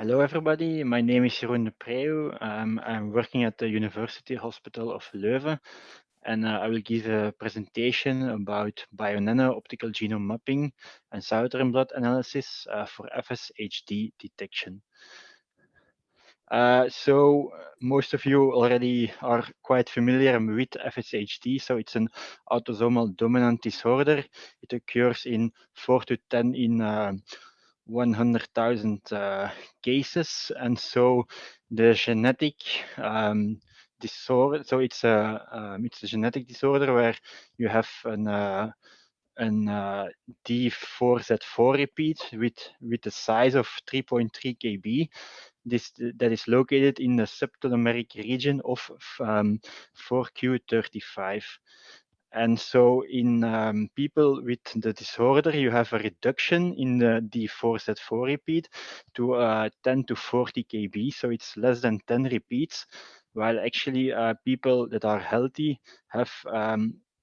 Hello, everybody. My name is Jeroen Depreeuw. I'm working at the University Hospital of Leuven, and I will give a presentation about Bionano Optical Genome Mapping and Southern Blot analysis for FSHD detection. Most of you already are quite familiar with FSHD. So it's an autosomal dominant disorder. It occurs in 4 to 10 in 100,000 cases, and so the genetic disorder. So it's a genetic disorder where you have an D4Z4 repeat with a size of 3.3 kb. That is located in the subtelomeric region of 4q35. And so in people with the disorder, you have a reduction in the D4Z4 repeat to 10 to 40 kb. So it's less than 10 repeats, while actually people that are healthy have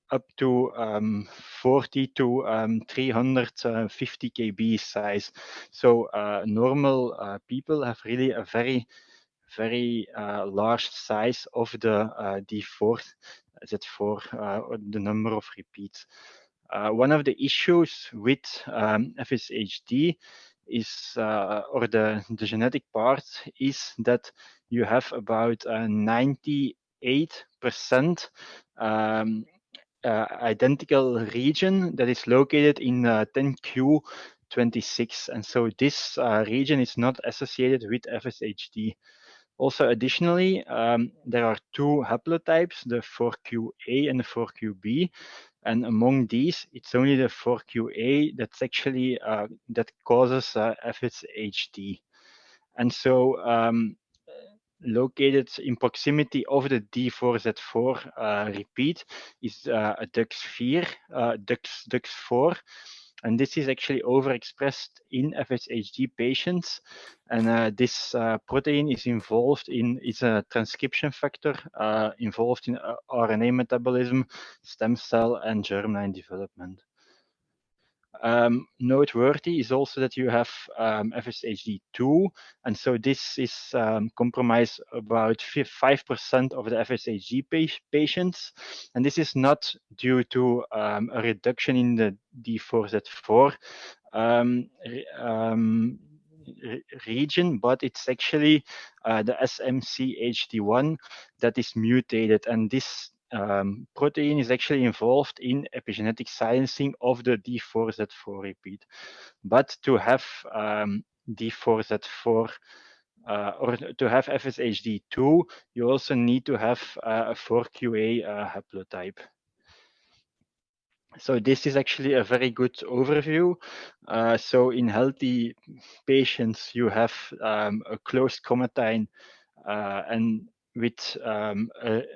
up to 40 to 350 kb size. So normal people have really a very large size of the D4Z4, the number of repeats. One of the issues with FSHD is, or the genetic part, is that you have about 98% identical region that is located in 10q26, and so this region is not associated with FSHD. Also, additionally, there are two haplotypes, the 4qa and the 4qb, and among these, it's only the 4qa that's actually that causes FSHD. And so located in proximity of the D4Z4 repeat is a DUX4, and this is actually overexpressed in FSHD patients. And this protein is a transcription factor involved in RNA metabolism, stem cell, and germline development. Noteworthy is also that you have FSHD2, and so this is compromised about 5% of the FSHD patients, and this is not due to a reduction in the D4Z4 region, but it's actually the SMCHD1 that is mutated, and this protein is actually involved in epigenetic silencing of the D4Z4 repeat. But to have D4Z4 or to have FSHD2, you also need to have a 4qa haplotype. So this is actually a very good overview. So in healthy patients, you have a closed chromatin and with a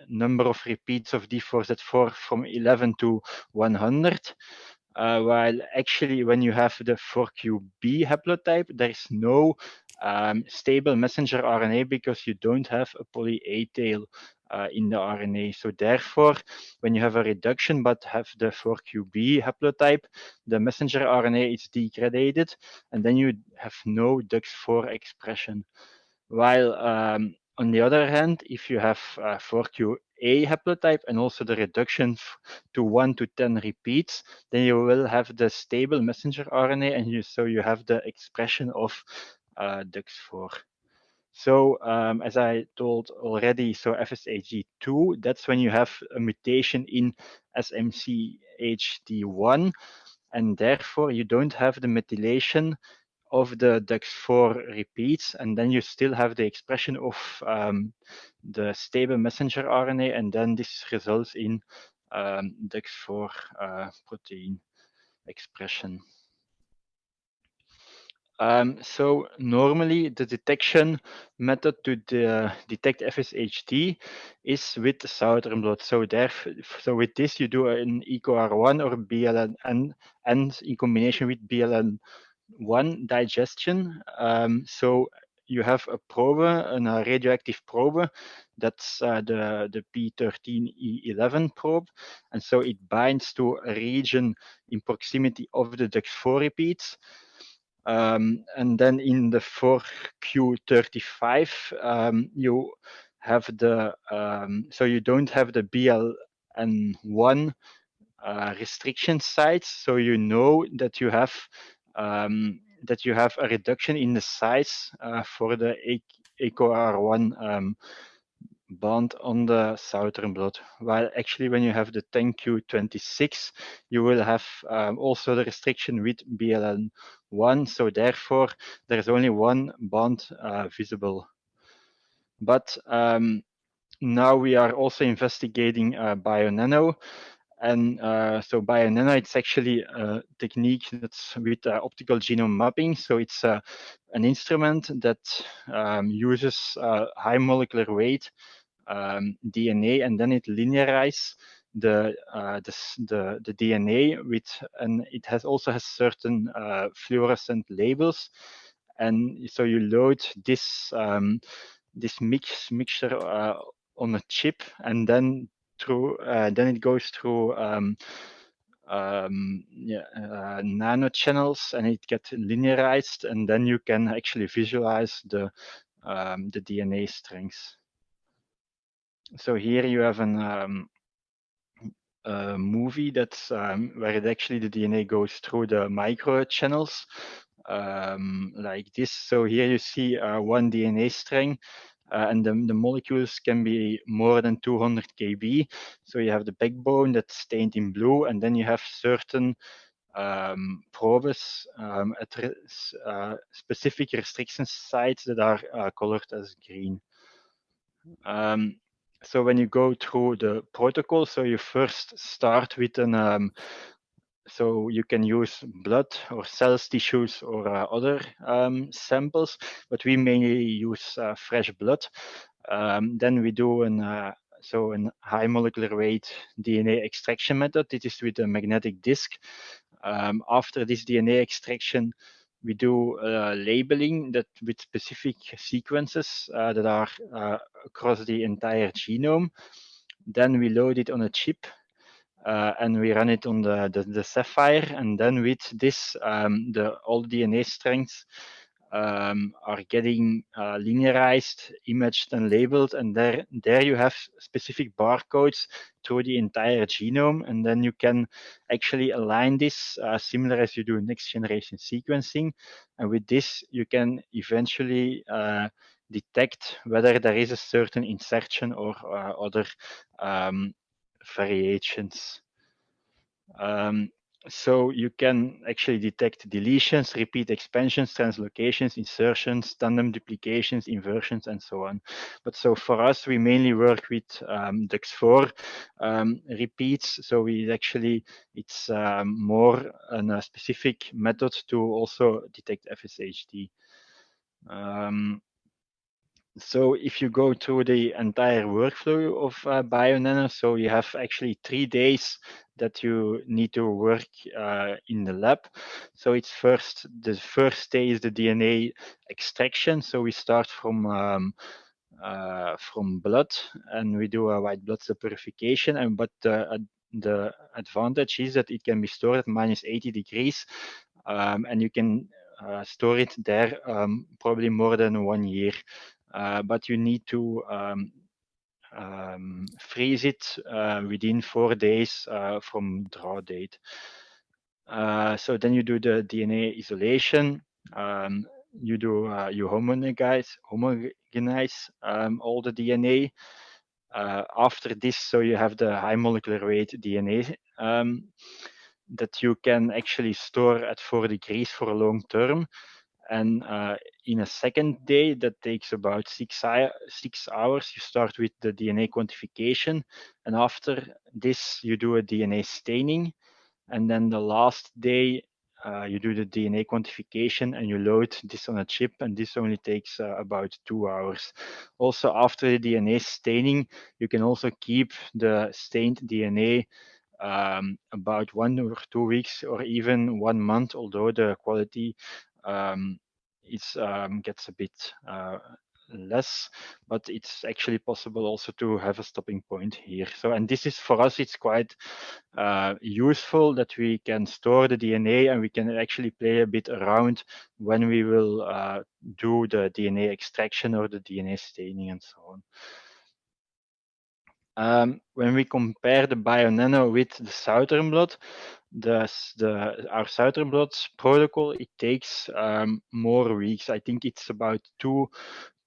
number of repeats of D4Z4 from 11 to 100. While actually when you have the 4qb haplotype, there is no stable messenger RNA because you don't have a poly A tail in the RNA. So therefore, when you have a reduction but have the 4qb haplotype, the messenger RNA is degraded, and then you have no DUX4 expression. While on the other hand, if you have 4qa haplotype and also the reduction to 1 to 10 repeats, then you will have the stable messenger RNA, and so you have the expression of DUX4. So as I told already, so FSHD2, that's when you have a mutation in SMCHD1, and therefore you don't have the methylation of the DUX4 repeats, and then you still have the expression of the stable messenger RNA, and then this results in DUX4 protein expression. So normally the detection method to detect FSHD is with the Southern Blot. So with this you do an EcoR1 or BLN and in combination with BLN1 digestion. So you have a probe, a radioactive probe, that's the P13E11 probe, and so it binds to a region in proximity of the DUX4 repeats. And then in the 4Q35, you have the, so you don't have the BLN1 restriction sites, so you know that you have a reduction in the size for the ACOR1 bond on the Southern Blot. While actually when you have the 10Q26, you will have also the restriction with BLN1, so therefore there's only one bond visible. But now we are also investigating Bionano. And so Bionano, it's actually a technique that's with optical genome mapping. So it's an instrument that uses high molecular weight DNA, and then it linearizes the DNA with, and it also has certain fluorescent labels. And so you load this mixture on a chip, and then then it goes through nano channels, and it gets linearized, and then you can actually visualize the DNA strings. So here you have a movie that's where actually the DNA goes through the micro channels like this. So here you see one DNA string, and the molecules can be more than 200 kb. So you have the backbone that's stained in blue, and then you have certain probes at specific restriction sites that are colored as green. So when you go through the protocol, so you first start with an so you can use blood or cells, tissues, or other samples, but we mainly use fresh blood. Then we do a high molecular weight DNA extraction method. It is with a magnetic disk. After this DNA extraction, we do labeling that with specific sequences that are across the entire genome. Then we load it on a chip, and we run it on the Saphyr, and then with this, all the DNA strengths are getting linearized, imaged, and labeled, and there you have specific barcodes through the entire genome, and then you can actually align this similar as you do next generation sequencing, and with this you can eventually detect whether there is a certain insertion or other variations. So you can actually detect deletions, repeat expansions, translocations, insertions, tandem duplications, inversions, and so on. But so for us, we mainly work with DUX4 repeats. So it's more a specific method to also detect FSHD. So if you go through the entire workflow of Bionano, so you have actually 3 days that you need to work in the lab. So the first day is the DNA extraction. So we start from blood, and we do a white blood cell purification. But the advantage is that it can be stored at -80 degrees, and you can store it there probably more than 1 year. But you need to freeze it within 4 days from draw date. So then you do the DNA isolation. You homogenize all the DNA. After this, so you have the high molecular weight DNA that you can actually store at 4 degrees for a long term. And in a second day, that takes about 6 hours. You start with the DNA quantification, and after this, you do a DNA staining. And then the last day, you do the DNA quantification and you load this on a chip, and this only takes about 2 hours. Also, after the DNA staining, you can also keep the stained DNA about 1 or 2 weeks or even 1 month, although the quality gets a bit less, but it's actually possible also to have a stopping point here. So, and this is for us, it's quite useful that we can store the DNA and we can actually play a bit around when we will do the DNA extraction or the DNA staining and so on. When we compare the Bionano with the Southern Blot, our Southern Blot protocol, it takes more weeks. I think it's about two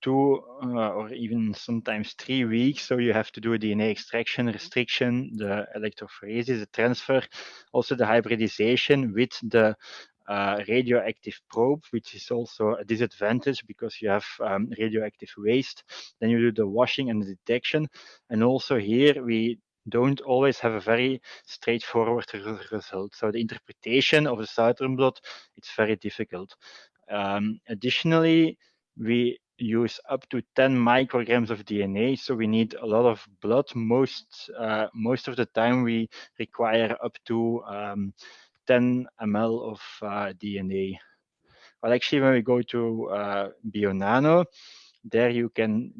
or even sometimes 3 weeks. So you have to do a DNA extraction, restriction, the electrophoresis, the transfer, also the hybridization with the radioactive probe, which is also a disadvantage because you have radioactive waste. Then you do the washing and the detection. And also here we don't always have a very straightforward result. So the interpretation of the Southern Blot, it's very difficult. Additionally, we use up to 10 micrograms of DNA, so we need a lot of blood. Most of the time, we require up to 10 ml of DNA. Well, actually, when we go to Bionano, there you can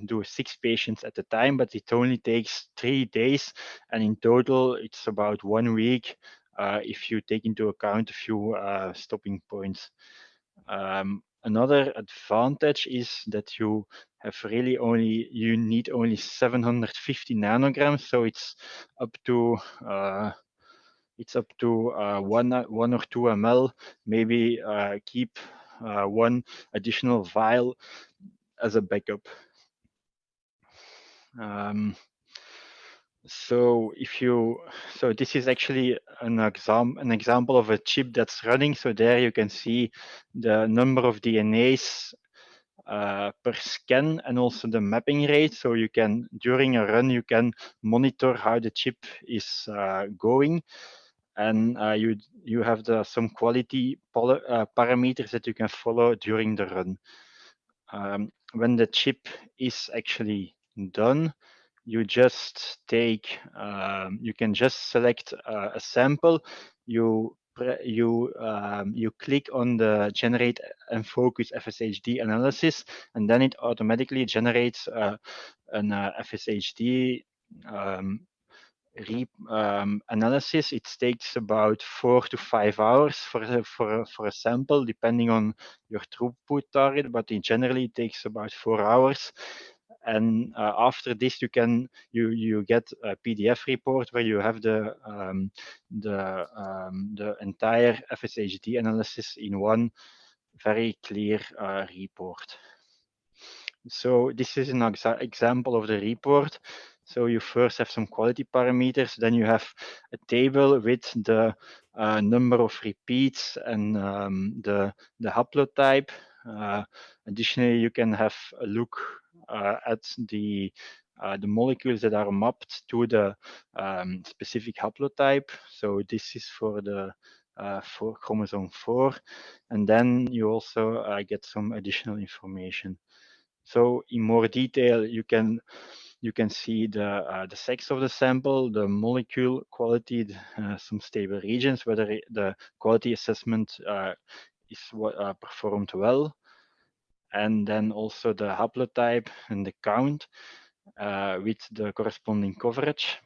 do 6 patients at a time, but it only takes 3 days, and in total, it's about 1 week if you take into account a few stopping points. Another advantage is that you need only 750 nanograms, so it's up to 1 or 2 ml. Maybe keep one additional vial as a backup. So this is actually an example of a chip that's running. So there you can see the number of DNAs per scan and also the mapping rate. So you can, during a run, you can monitor how the chip is going. And you have some quality parameters that you can follow during the run. When the chip is actually done, you just take, you can just select a sample. You click on the generate and focus FSHD analysis, and then it automatically generates an FSHD analysis. It takes about 4 to 5 hours for a sample, depending on your throughput target, but in generally it takes about 4 hours. And after this, you get a PDF report where you have the entire FSHD analysis in one very clear report. So this is an example of the report. So you first have some quality parameters, then you have a table with the number of repeats and the haplotype. Additionally, you can have a look at the molecules that are mapped to the specific haplotype. So this is for the for chromosome 4, and then you also get some additional information. So in more detail, you can see the sex of the sample, the molecule quality, some stable regions, whether the quality assessment is performed well, and then also the haplotype and the count with the corresponding coverage.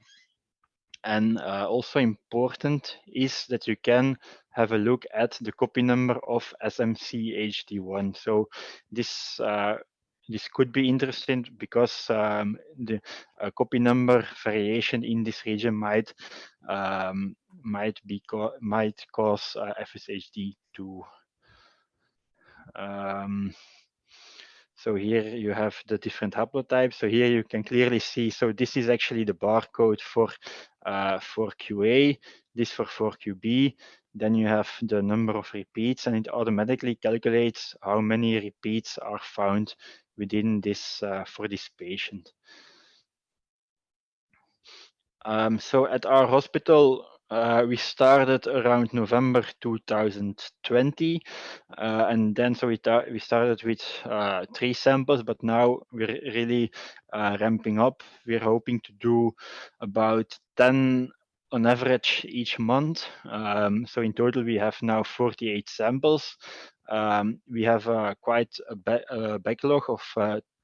And also important is that you can have a look at the copy number of SMCHD1. So this could be interesting because the copy number variation in this region might cause FSHD2. So here you have the different haplotypes. So here you can clearly see, so this is actually the barcode for QA, this for 4QB. Then you have the number of repeats, and it automatically calculates how many repeats are found within this for this patient. So at our hospital, we started around November 2020, and then so we started with 3 samples, but now we're really ramping up. We're hoping to do about 10 on average each month. So in total, we have now 48 samples. we have quite a backlog of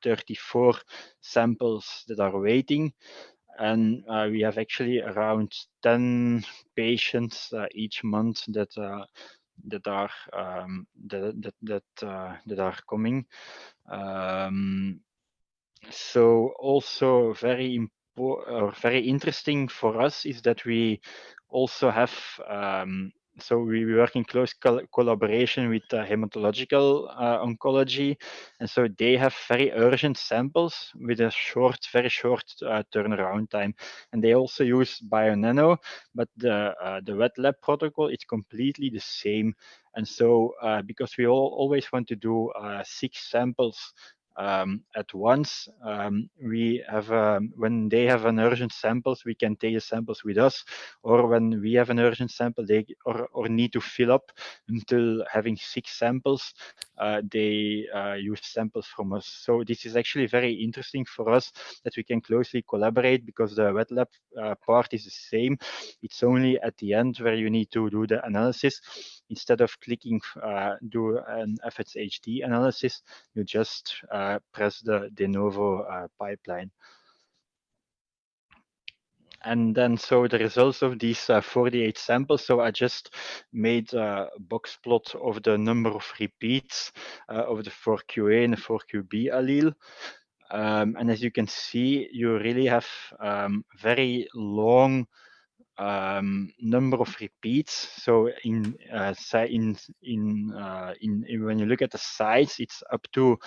34 samples that are waiting, and we have actually around 10 patients each month that are coming. So also very interesting for us is that we also have so we work in close collaboration with hematological oncology, and so they have very urgent samples with a very short turnaround time, and they also use Bionano, but the wet lab protocol is completely the same, and so because we always want to do 6 samples at once. We have when they have an urgent samples, we can take the samples with us, or when we have an urgent sample, they or need to fill up until having 6 samples, they use samples from us. So this is actually very interesting for us that we can closely collaborate because the wet lab part is the same. It's only at the end where you need to do the analysis. Instead of clicking do an FSHD analysis, you just press the de novo pipeline. And then so the results of these 48 samples, so I just made a box plot of the number of repeats of the 4QA and the 4QB allele. And as you can see, you really have very long number of repeats. So when you look at the size, it's up to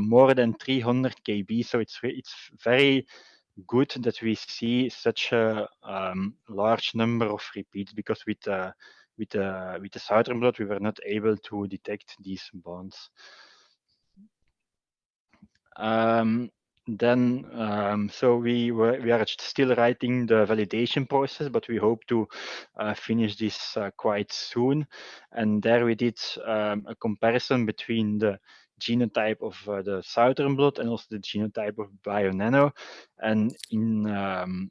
more than 300 kb. So it's very good that we see such a large number of repeats, because with the Southern Blot we were not able to detect these bonds. So we are still writing the validation process, but we hope to finish this quite soon. And there we did a comparison between the genotype of the Southern Blot and also the genotype of Bionano. And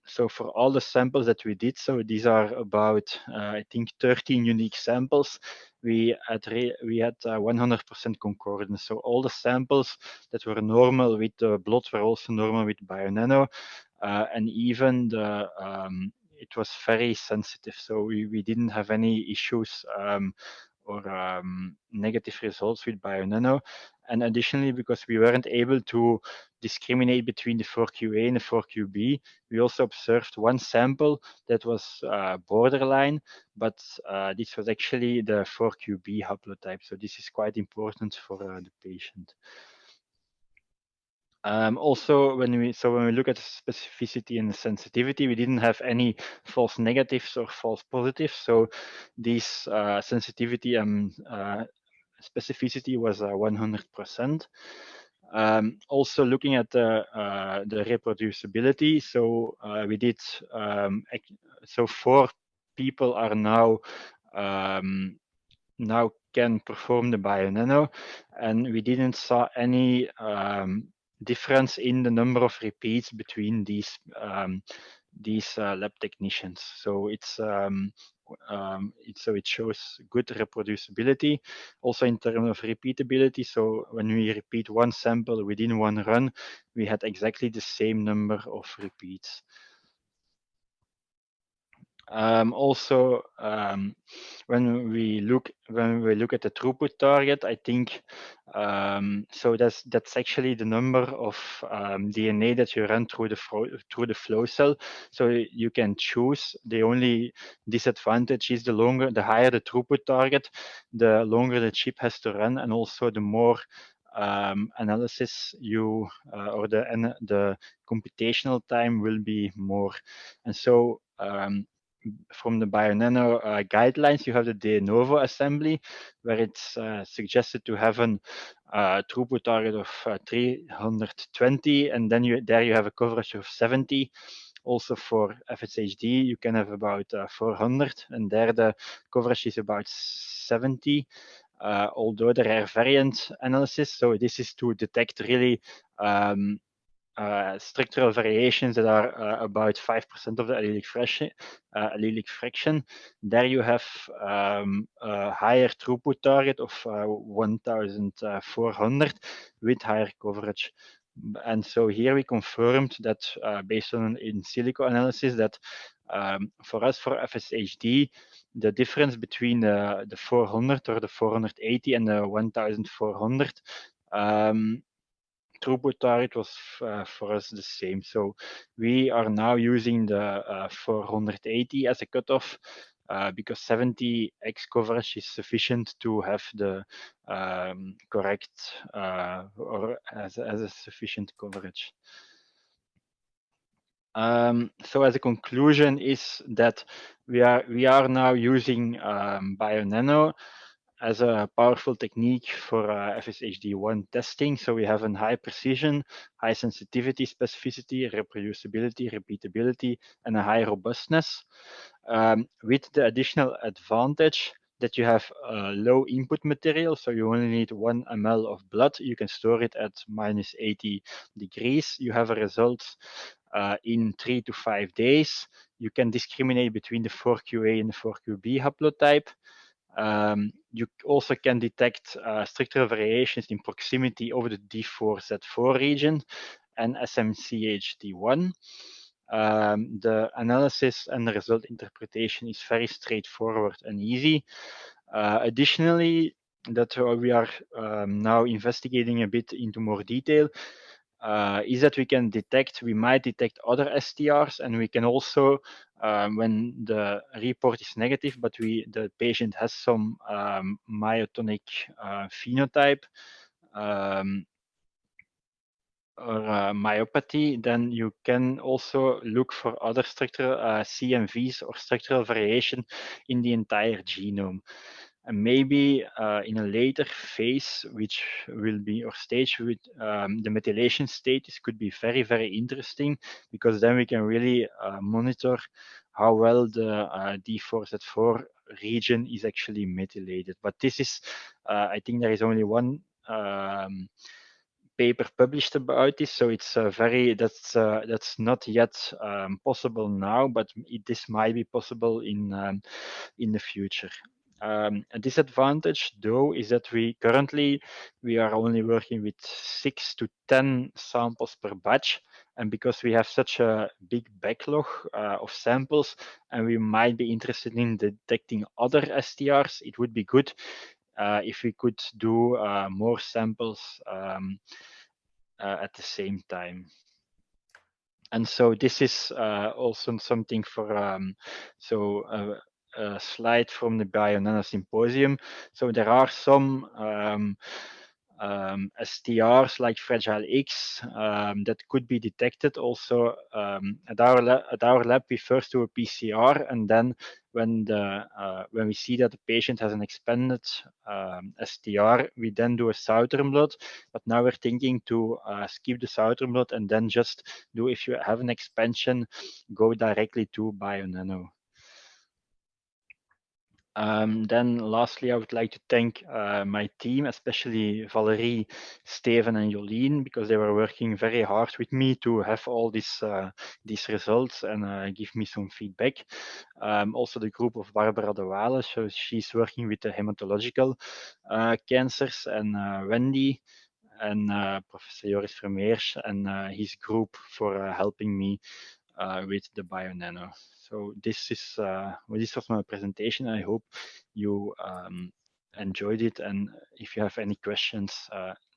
so for all the samples that we did, so these are about I think 13 unique samples. We had 100% concordance. So all the samples that were normal with the blot were also normal with Bionano, and even it was very sensitive. So we didn't have any issues or negative results with Bionano. And additionally, because we weren't able to discriminate between the 4QA and the 4QB, we also observed one sample that was borderline, but this was actually the 4QB haplotype. So this is quite important for the patient. Also, when we look at the specificity and the sensitivity, we didn't have any false negatives or false positives. So this sensitivity and specificity was 100%. Also looking at the reproducibility, so we did so 4 people are now can perform the Bionano, and we didn't saw any difference in the number of repeats between these lab technicians. So it shows good reproducibility, also in terms of repeatability. So when we repeat one sample within one run, we had exactly the same number of repeats. Also, when we look at the throughput target, I think so that's actually the number of DNA that you run through the flow cell. So you can choose. The only disadvantage is the higher the throughput target, the longer the chip has to run, and also the more analysis or the computational time will be more. And so from the Bionano guidelines, you have the de novo assembly, where it's suggested to have a throughput target of 320, and then you have a coverage of 70. Also for FSHD, you can have about 400, and there the coverage is about 70. Although there are variant analysis, so this is to detect really structural variations that are about 5% of the allelic fraction. There you have a higher throughput target of 1,400 with higher coverage. And so here we confirmed that based on an in silico analysis that for us, for FSHD, the difference between the 400 or the 480 and the 1,400 throughput target was for us the same. So we are now using the 480 as a cutoff because 70x coverage is sufficient to have the correct or as a sufficient coverage. So as a conclusion is that we are now using Bionano as a powerful technique for FSHD1 testing. So we have a high precision, high sensitivity, specificity, reproducibility, repeatability, and a high robustness, with the additional advantage that you have low input material. So you only need 1 ml of blood. You can store it at minus 80 degrees. You have a result in 3 to 5 days. You can discriminate between the 4QA and the 4QB haplotype. You also can detect structural variations in proximity over the D4Z4 region and SMCHD1. The analysis and the result interpretation is very straightforward and easy. Additionally, that we are now investigating a bit into more detail is that we might detect other STRs, and we can also, when the report is negative, but the patient has some myotonic phenotype or myopathy, then you can also look for other structural CMVs or structural variation in the entire genome. And maybe in a later phase, which will be or stage with the methylation status could be very, very interesting, because then we can really monitor how well the D4Z4 region is actually methylated. But this is, I think there is only one paper published about this, so it's that's not yet possible now, but this might be possible in the future. A disadvantage, though, is that we are only working with 6 to 10 samples per batch, and because we have such a big backlog of samples, and we might be interested in detecting other STRs, it would be good if we could do more samples at the same time. And so this is also something for a slide from the Bionano Symposium. So there are some STRs like Fragile X that could be detected also at our lab. We first do a PCR, and then when we see that the patient has an expanded STR, we then do a Southern Blot. But now we're thinking to skip the Southern Blot and then just do, if you have an expansion, go directly to Bionano. Then lastly, I would like to thank my team, especially Valerie, Steven, and Jolien, because they were working very hard with me to have all these results and give me some feedback. Also the group of Barbara de Waale, so she's working with the hematological cancers, and Wendy, and Professor Joris Vermeers and his group for helping me with the Bionano. So this was my presentation. I hope you enjoyed it, and if you have any questions,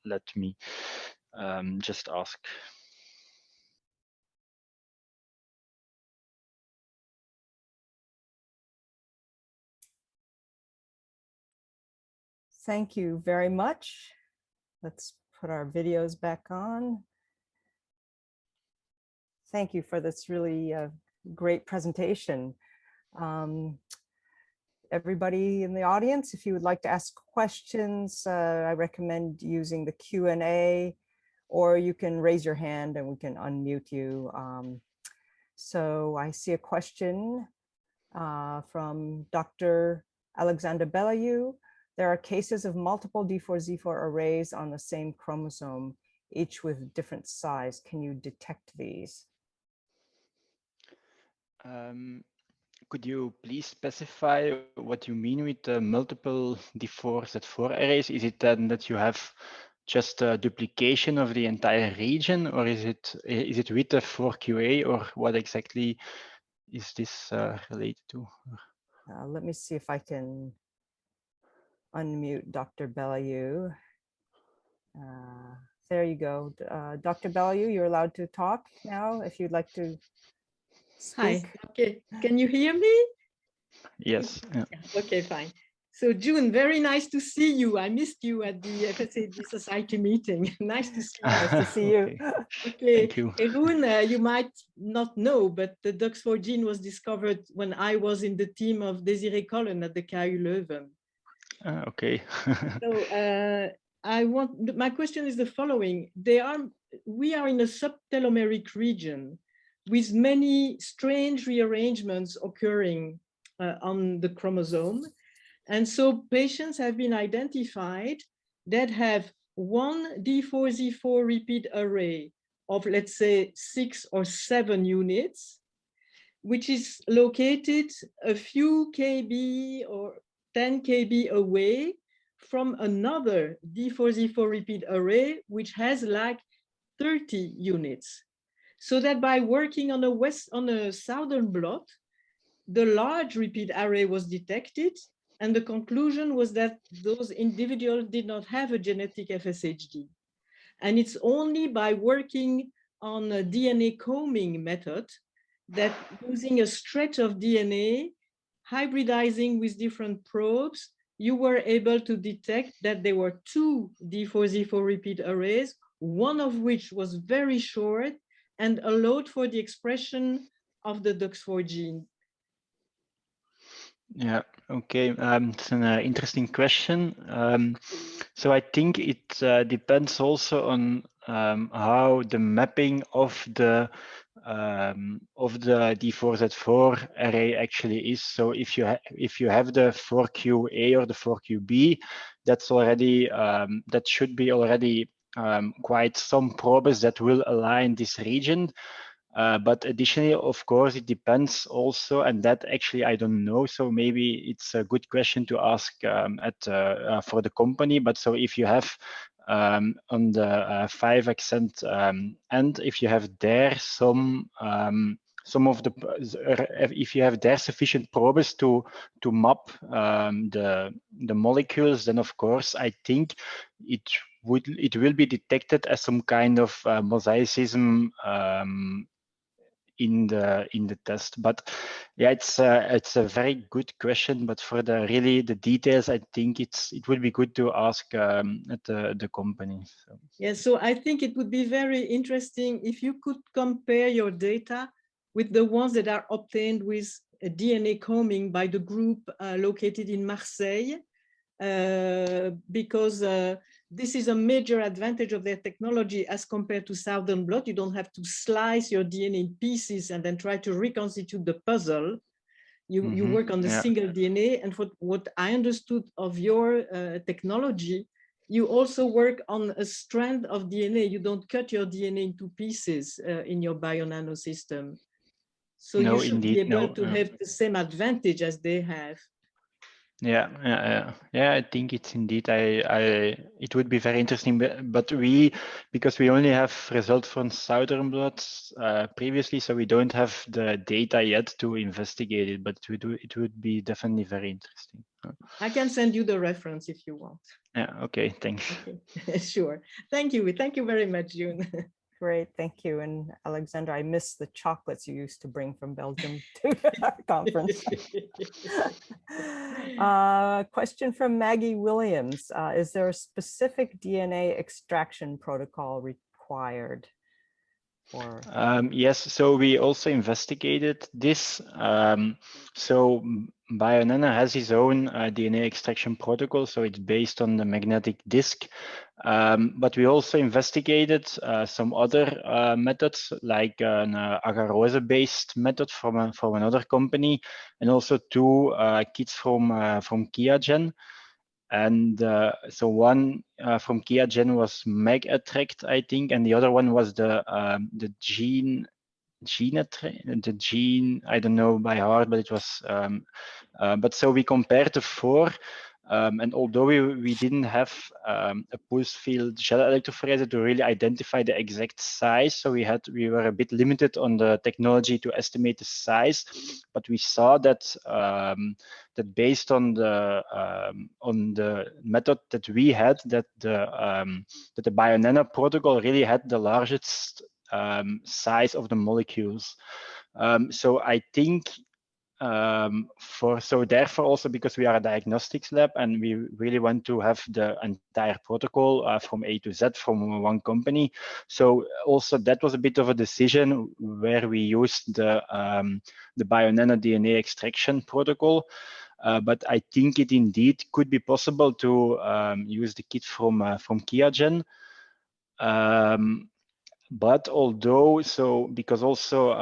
let me just ask. Thank you very much. Let's put our videos back on. Thank you for this really great presentation. Everybody in the audience, if you would like to ask questions, I recommend using the Q&A, or you can raise your hand and we can unmute you. So I see a question from Dr. Alexander Bellew. There are cases of multiple D4Z4 arrays on the same chromosome. each with different size. Can you detect these? Could you please specify what you mean with multiple D4Z4 arrays? Is it then that you have just a duplication of the entire region, or is it with the 4QA, or what exactly is this related to? Let me see if I can unmute Dr. Depreeuw. There you go. Dr. Depreeuw, you're allowed to talk now if you'd like to speak. Hi, okay. Can you hear me? Yes. Yeah. Okay, fine. So June, very nice to see you. I missed you at the FSHD Society meeting. Nice to see you. Nice to see you. Okay, Thank you. Jeroen, you might not know, but the DUX4 gene was discovered when I was in the team of Desiree Cullen at the KU Leuven. Okay. So my question is the following. We are in a subtelomeric region with many strange rearrangements occurring on the chromosome. And so patients have been identified that have one D4Z4 repeat array of, let's say, 6 or 7 units, which is located a few kb or 10 kb away from another D4Z4 repeat array, which has like 30 units. So that by working on a Southern Blot, the large repeat array was detected, and the conclusion was that those individuals did not have a genetic FSHD. And it's only by working on a DNA combing method that using a stretch of DNA, hybridizing with different probes, you were able to detect that there were 2 D4Z4 repeat arrays, one of which was very short and allowed for the expression of the DUX4 gene. Yeah, okay. It's an interesting question. So I think it depends also on how the mapping of the D4Z4 array actually is. So if you have the 4QA or the 4QB, that's already that should be already quite some probes that will align this region. But additionally, of course, it depends also, and that actually I don't know. So maybe it's a good question to ask for the company. But so if you have on the 5 accent end, if you have there some of the, if you have there sufficient probes to map the molecules, then of course I think it will be detected as some kind of mosaicism in the test. But yeah, it's a very good question, but for the details, I think it would be good to ask at the company. So. Yeah, so I think it would be very interesting if you could compare your data with the ones that are obtained with DNA combing by the group located in Marseille, because this is a major advantage of their technology as compared to Southern Blot. You don't have to slice your DNA in pieces and then try to reconstitute the puzzle. You work on the single DNA. And for what I understood of your technology, you also work on a strand of DNA. You don't cut your DNA into pieces in your Bionano system. So no, you should indeed, be able no, to have the same advantage as they have. Yeah, I think it's indeed. It would be very interesting, but because we only have results from Southern Blot previously, so we don't have the data yet to investigate it. But it would be definitely very interesting. I can send you the reference if you want. Yeah. Okay. Thanks. Okay. Sure. Thank you. Thank you very much, June. Great, thank you. And Alexander, I miss the chocolates you used to bring from Belgium to our conference. Question from Maggie Williams. Is there a specific DNA extraction protocol required? Yes, so we also investigated this. So Bionano has its own DNA extraction protocol, so it's based on the magnetic disk. But we also investigated some other methods, like an agarose-based method from another company, and also 2 kits from QIAGEN. And so one from QIAGEN was MEG-ATTRACT, I think, and the other one was the gene, I don't know by heart, but it was, but so we compared the four, and although we didn't have a pulse field gel electrophorezer to really identify the exact size, so we were a bit limited on the technology to estimate the size, but we saw that that based on the method that we had, that the Bionano protocol really had the largest size of the molecules. So I think so therefore also because we are a diagnostics lab and we really want to have the entire protocol from A to Z from one company. So also that was a bit of a decision where we used the Bionano DNA extraction protocol. But I think it indeed could be possible to use the kit from QIAGEN. But although, so because also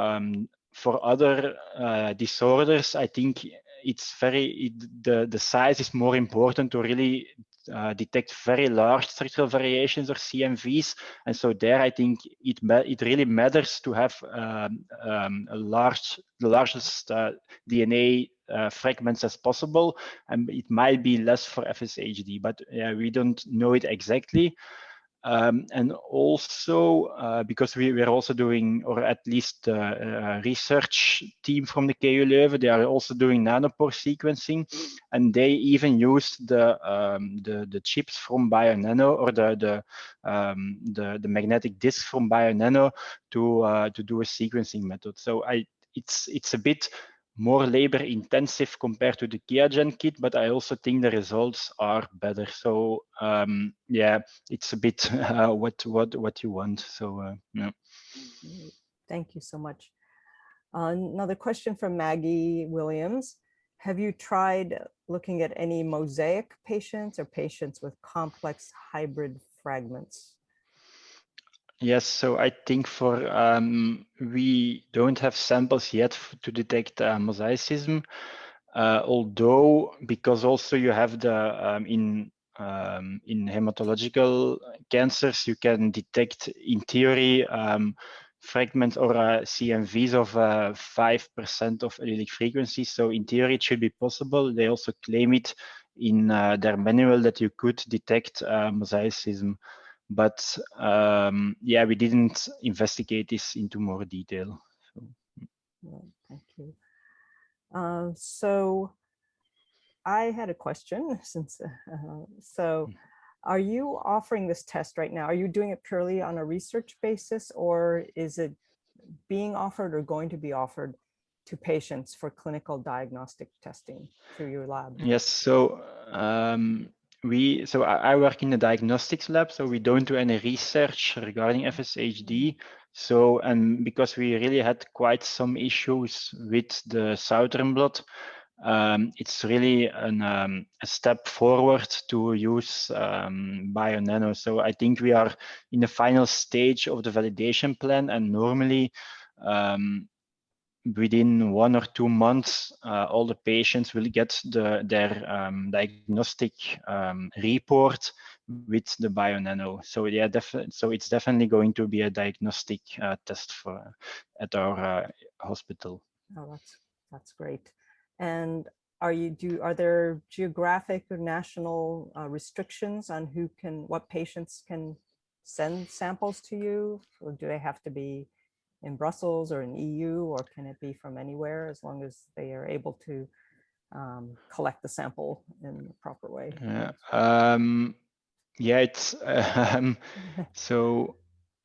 for other disorders, I think it's the size is more important to really detect very large structural variations or CMVs, and so there I think it really matters to have the largest DNA fragments as possible, and it might be less for FSHD, but we don't know it exactly. And also because we were also doing, or at least the research team from the KU Leuven, they are also doing nanopore sequencing, and they even used the chips from Bionano, or the magnetic disk from Bionano to do a sequencing method. So it's a bit more labor intensive compared to the QIAGEN kit, but I also think the results are better. So yeah, it's a bit what you want. So yeah. Thank you so much. Another question from Maggie Williams. Have you tried looking at any mosaic patients or patients with complex hybrid fragments? Yes, so I think for we don't have samples yet to detect mosaicism, although because also you have the in hematological cancers you can detect in theory fragments or CMVs of 5% of allelic frequency. So in theory it should be possible. They also claim it in their manual that you could detect mosaicism. But yeah, we didn't investigate this into more detail. So. Well, thank you. So I had a question since, are you offering this test right now? Are you doing it purely on a research basis, or is it being offered or going to be offered to patients for clinical diagnostic testing through your lab? Yes, so I work in the diagnostics lab, so we don't do any research regarding FSHD. So, and because we really had quite some issues with the Southern Blot, it's really a step forward to use Bionano. So I think we are in the final stage of the validation plan, and normally within 1 or 2 months, all the patients will get their diagnostic report with the Bionano. So yeah, so it's definitely going to be a diagnostic test for at our hospital. Oh, that's great. And are there geographic or national restrictions on what patients can send samples to you? Or do they have to be in Brussels or in EU, or can it be from anywhere as long as they are able to collect the sample in the proper way? Yeah, it's so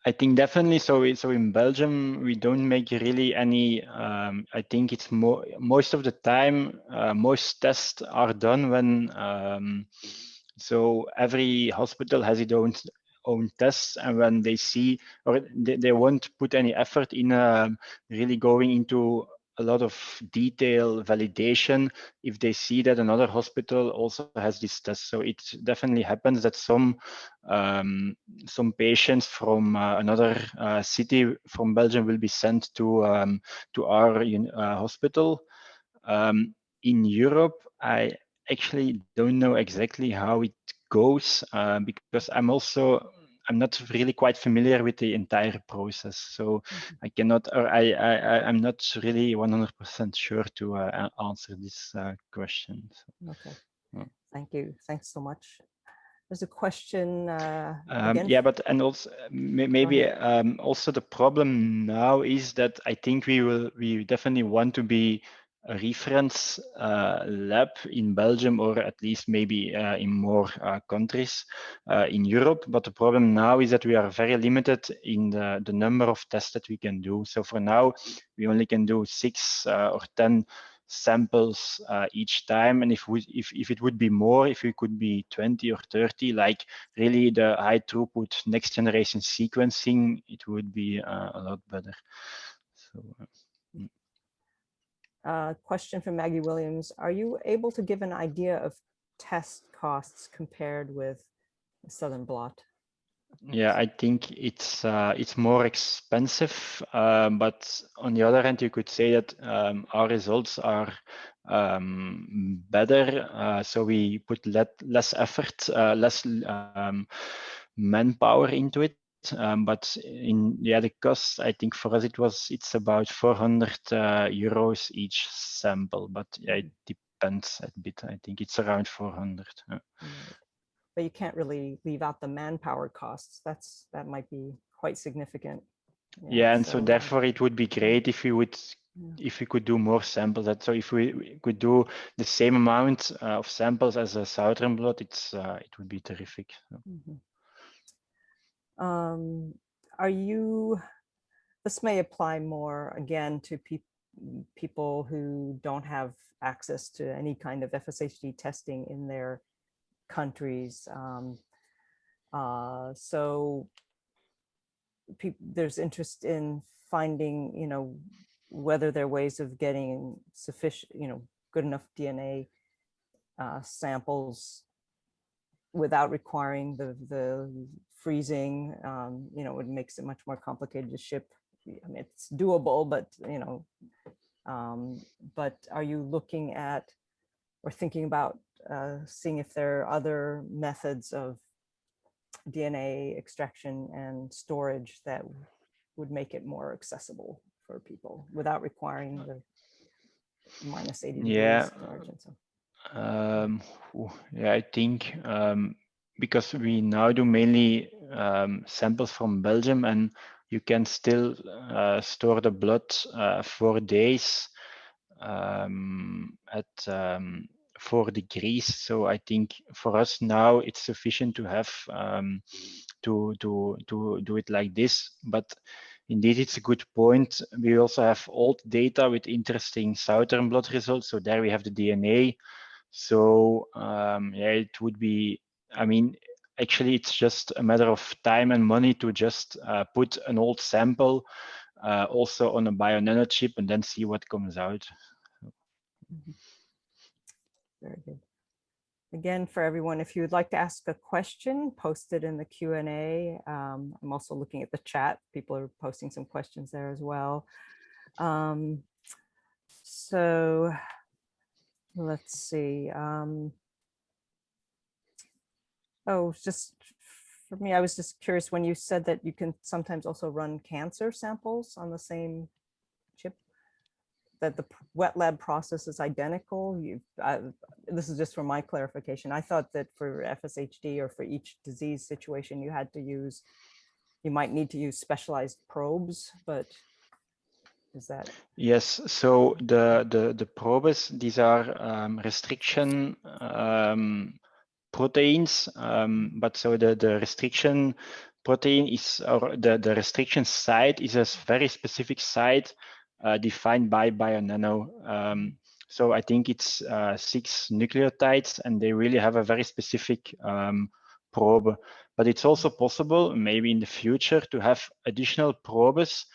I think definitely so in Belgium we don't make really any I think it's most of the time most tests are done when so every hospital has its own tests, and when they see, or they won't put any effort in really going into a lot of detail validation if they see that another hospital also has this test. So it definitely happens that some patients from another city from Belgium will be sent to our hospital. In Europe, actually don't know exactly how it goes because I'm not really quite familiar with the entire process, so I cannot, or I'm not really 100% sure to answer this question. So, Okay, thank you. Thanks so much. There's a question again. yeah, but and also maybe ahead. also the problem now is that I think we definitely want to be a reference lab in Belgium, or at least maybe in more countries in Europe. But the problem now is that we are very limited in the number of tests that we can do. So for now, we only can do 6 or 10 samples each time, and if it would be more, if we could be 20 or 30, like really the high throughput next generation sequencing, it would be a lot better. So Question from Maggie Williams: are you able to give an idea of test costs compared with Southern Blot? yeah, I think it's more expensive, but on the other hand, you could say that our results are better. So we put less effort, less manpower into it. But in the cost, I think for us it's about 400 euros each sample. But yeah, it depends a bit. I think it's around 400. Right. But you can't really leave out the manpower costs. That might be quite significant. Yeah, and so therefore it would be great if we would, if we could do more samples. So if we could do the same amount of samples as a Southern Blot, it would be terrific. Are you? This may apply more again to people who don't have access to any kind of FSHD testing in their countries. So there's interest in finding, whether there are ways of getting sufficient, good enough DNA samples without requiring the freezing. It makes it much more complicated to ship. I mean, it's doable, but but are you looking at or thinking about seeing if there are other methods of DNA extraction and storage that would make it more accessible for people without requiring the minus 80 degrees charge and so. Yeah, I think because we now do mainly samples from Belgium, and you can still store the blood 4 days at 4 degrees. So I think for us now it's sufficient to have to do it like this. But indeed, it's a good point. We also have old data with interesting Southern Blot results. So there we have the DNA. So yeah, it would be, I mean, actually it's just a matter of time and money to just put an old sample also on a Bionano chip and then see what comes out. Very good. Again, for everyone, if you would like to ask a question, post it in the Q&A. I'm also looking at the chat. People are posting some questions there as well. So let's see. Just for me, I was just curious when you said that you can sometimes also run cancer samples on the same chip, that the wet lab process is identical. This is just for my clarification. I thought that for FSHD or for each disease situation, you might need to use specialized probes, but is that? Yes, so the probes, these are restriction proteins, but so the restriction protein is, or the restriction site is a very specific site defined by Bionano. So I think it's 6 nucleotides, and they really have a very specific probe. But it's also possible, maybe in the future, to have additional probes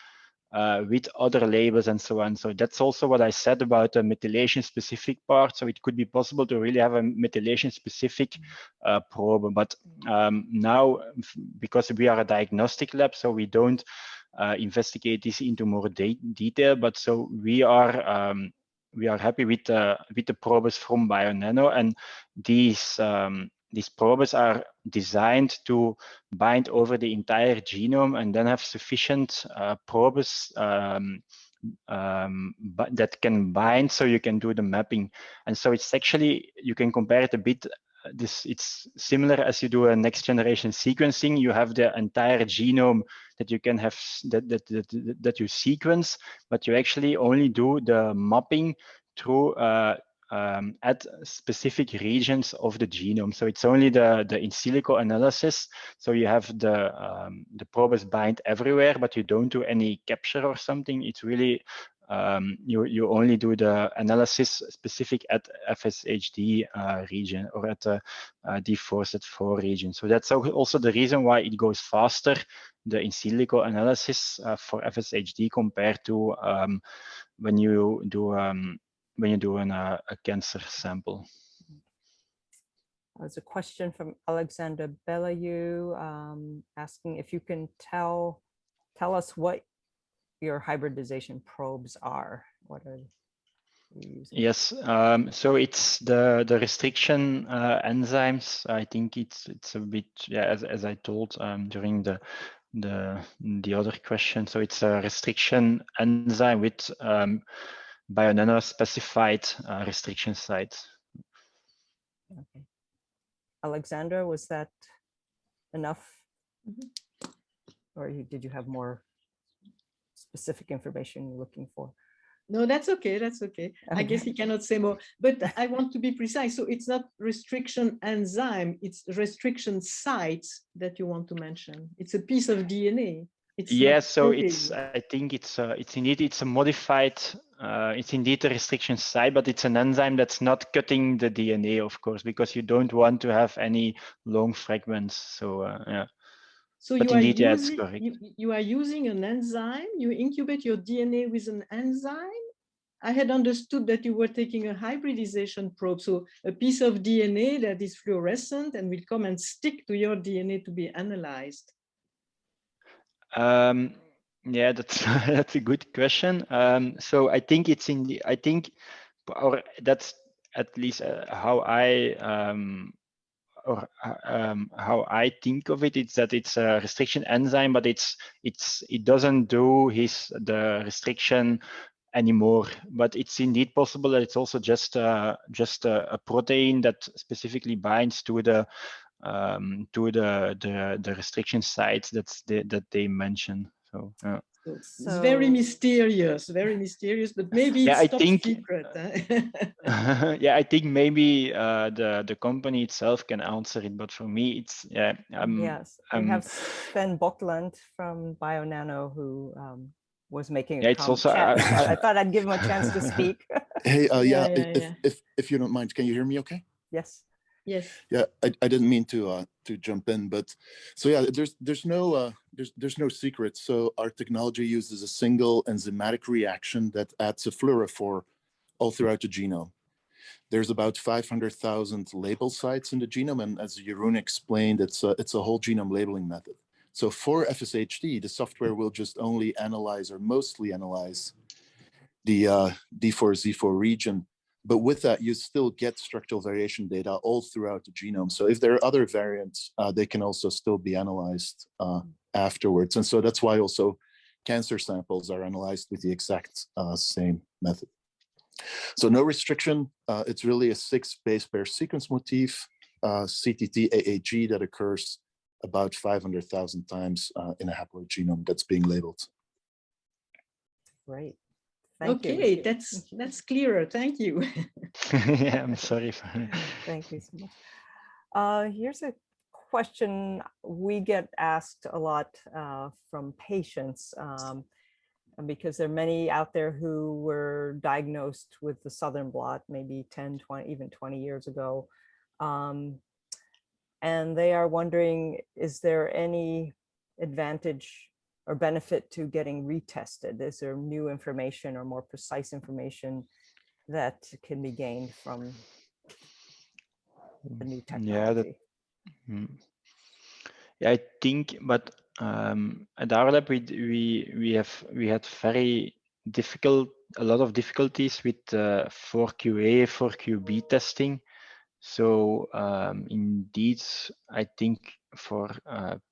with other labels and so on. So that's also what I said about the methylation specific part. So it could be possible to really have a methylation specific probe. But now, because we are a diagnostic lab, so we don't investigate this into more detail. But so we are we are happy with the probes from Bionano, and these probes are designed to bind over the entire genome and then have sufficient probes that can bind, so you can do the mapping. And so it's actually, you can compare it a bit. It's similar as you do a next generation sequencing. You have the entire genome that you can have that you sequence, but you actually only do the mapping through at specific regions of the genome. So it's only the in silico analysis. So you have the probes bind everywhere, but you don't do any capture or something. It's really you only do the analysis specific at FSHD region or at the D4Z4 region. So that's also the reason why it goes faster, the in silico analysis for FSHD compared to when you do a cancer sample. There's a question from Alexander Belayu asking if you can tell us what your hybridization probes are. What are you using? Yes, so it's the restriction enzymes. I think it's a bit, yeah, as I told during the other question. So it's a restriction enzyme with Bionano specified restriction sites. Okay. Alexandra, was that enough? Or did you have more specific information you're looking for? No, that's okay. That's okay. I guess he cannot say more, but I want to be precise. So it's not restriction enzyme, it's restriction sites that you want to mention. It's a piece of DNA. It's so it's, I think it's indeed, it's a modified, it's indeed a restriction site, but it's an enzyme that's not cutting the DNA, of course, because you don't want to have any long fragments. So yeah. So but you indeed, are yeah, using, it's correct. you are using an enzyme, you incubate your DNA with an enzyme. I had understood that you were taking a hybridization probe, so a piece of DNA that is fluorescent and will come and stick to your DNA to be analyzed. Yeah, that's a good question. So I think it's or that's at least how I how I think of it. It's that it's a restriction enzyme, but it doesn't do the restriction anymore. But it's indeed possible that it's also just a protein that specifically binds to the restriction sites that they mention. So yeah. So it's very mysterious, but maybe it's top secret. Yeah, I think maybe the company itself can answer it, but for me, it's yes. We have Sven Botland from Bionano who was making a comment. I thought I'd give him a chance to speak. Hey, if you don't mind, can you hear me? Okay. Yes. Yes. Yeah, I didn't mean to jump in, but so yeah, there's no secret. So our technology uses a single enzymatic reaction that adds a fluorophore all throughout the genome. There's about 500,000 label sites in the genome, and as Jeroen explained, it's a whole genome labeling method. So for FSHD, the software will just only analyze or mostly analyze the D4Z4 region. But with that, you still get structural variation data all throughout the genome. So if there are other variants, they can also still be analyzed afterwards. And so that's why also cancer samples are analyzed with the exact same method. So no restriction. It's really a 6 base pair sequence motif, CTT AAG, that occurs about 500,000 times in a haploid genome that's being labeled. Great. Okay, that's clearer. Thank you. Yeah, I'm sorry. Thank you so much. Here's a question we get asked a lot from patients, because there are many out there who were diagnosed with the Southern Blot maybe 10, 20, even 20 years ago. And they are wondering, is there any advantage or benefit to getting retested? Is there new information or more precise information that can be gained from the new technology? Yeah, I think, but at our lab we had very difficult a lot of difficulties with 4QA, 4QB testing. So indeed, I think for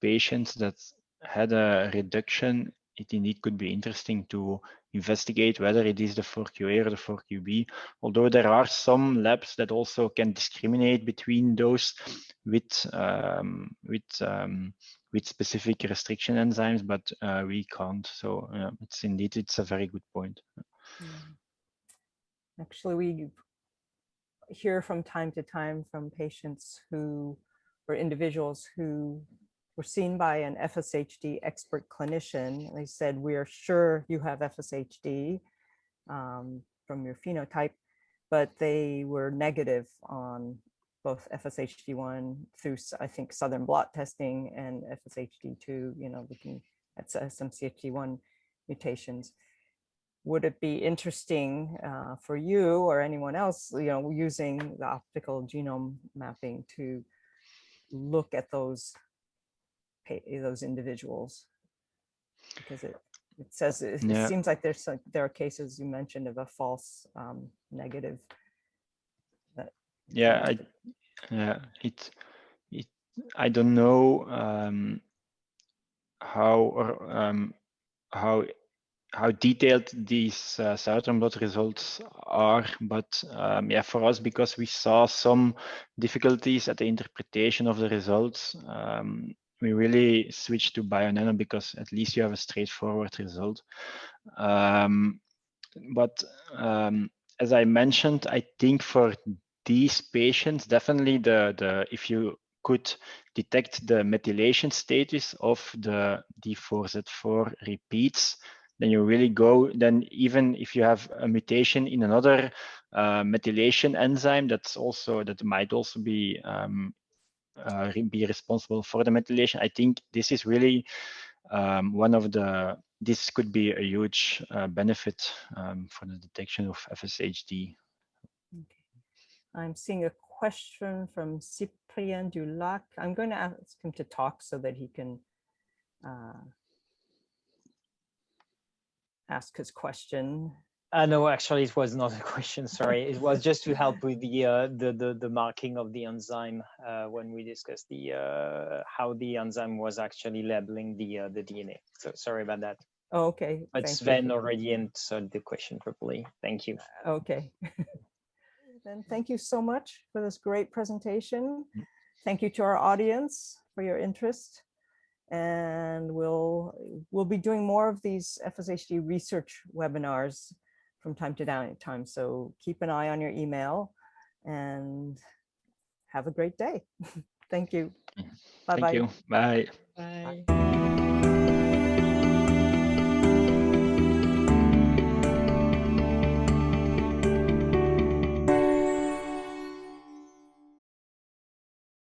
patients that had a reduction, it indeed could be interesting to investigate whether it is the 4QA or the 4QB. Although there are some labs that also can discriminate between those with specific restriction enzymes, but we can't. So it's a very good point. Actually, we hear from time to time from patients who, or individuals who were seen by an FSHD expert clinician. They said, "We are sure you have FSHD from your phenotype," but they were negative on both FSHD1 through, I think, Southern Blot testing, and FSHD2, looking at some CHD1 mutations. Would it be interesting for you or anyone else, using the optical genome mapping to look at those individuals? Because it says it seems like there are cases you mentioned of a false negative. I don't know how detailed these Southern Blot results are, but for us, because we saw some difficulties at the interpretation of the results, we really switched to Bionano because at least you have a straightforward result. But as I mentioned, I think for these patients, definitely if you could detect the methylation status of the D4Z4 repeats, then you really go, then even if you have a mutation in another methylation enzyme, that might also be responsible for the methylation. I think this is really this could be a huge benefit for the detection of FSHD. Okay. I'm seeing a question from Cyprien Dulac. I'm going to ask him to talk so that he can ask his question. No, actually, it was not a question. Sorry, it was just to help with the marking of the enzyme when we discussed how the enzyme was actually labeling the DNA. So sorry about that. Oh, okay. But Sven already answered the question properly. Thank you. Okay. Then thank you so much for this great presentation. Thank you to our audience for your interest. And we'll be doing more of these FSHD research webinars from time to time. So keep an eye on your email and have a great day. Thank you. Bye-bye. Thank you. Bye. Bye.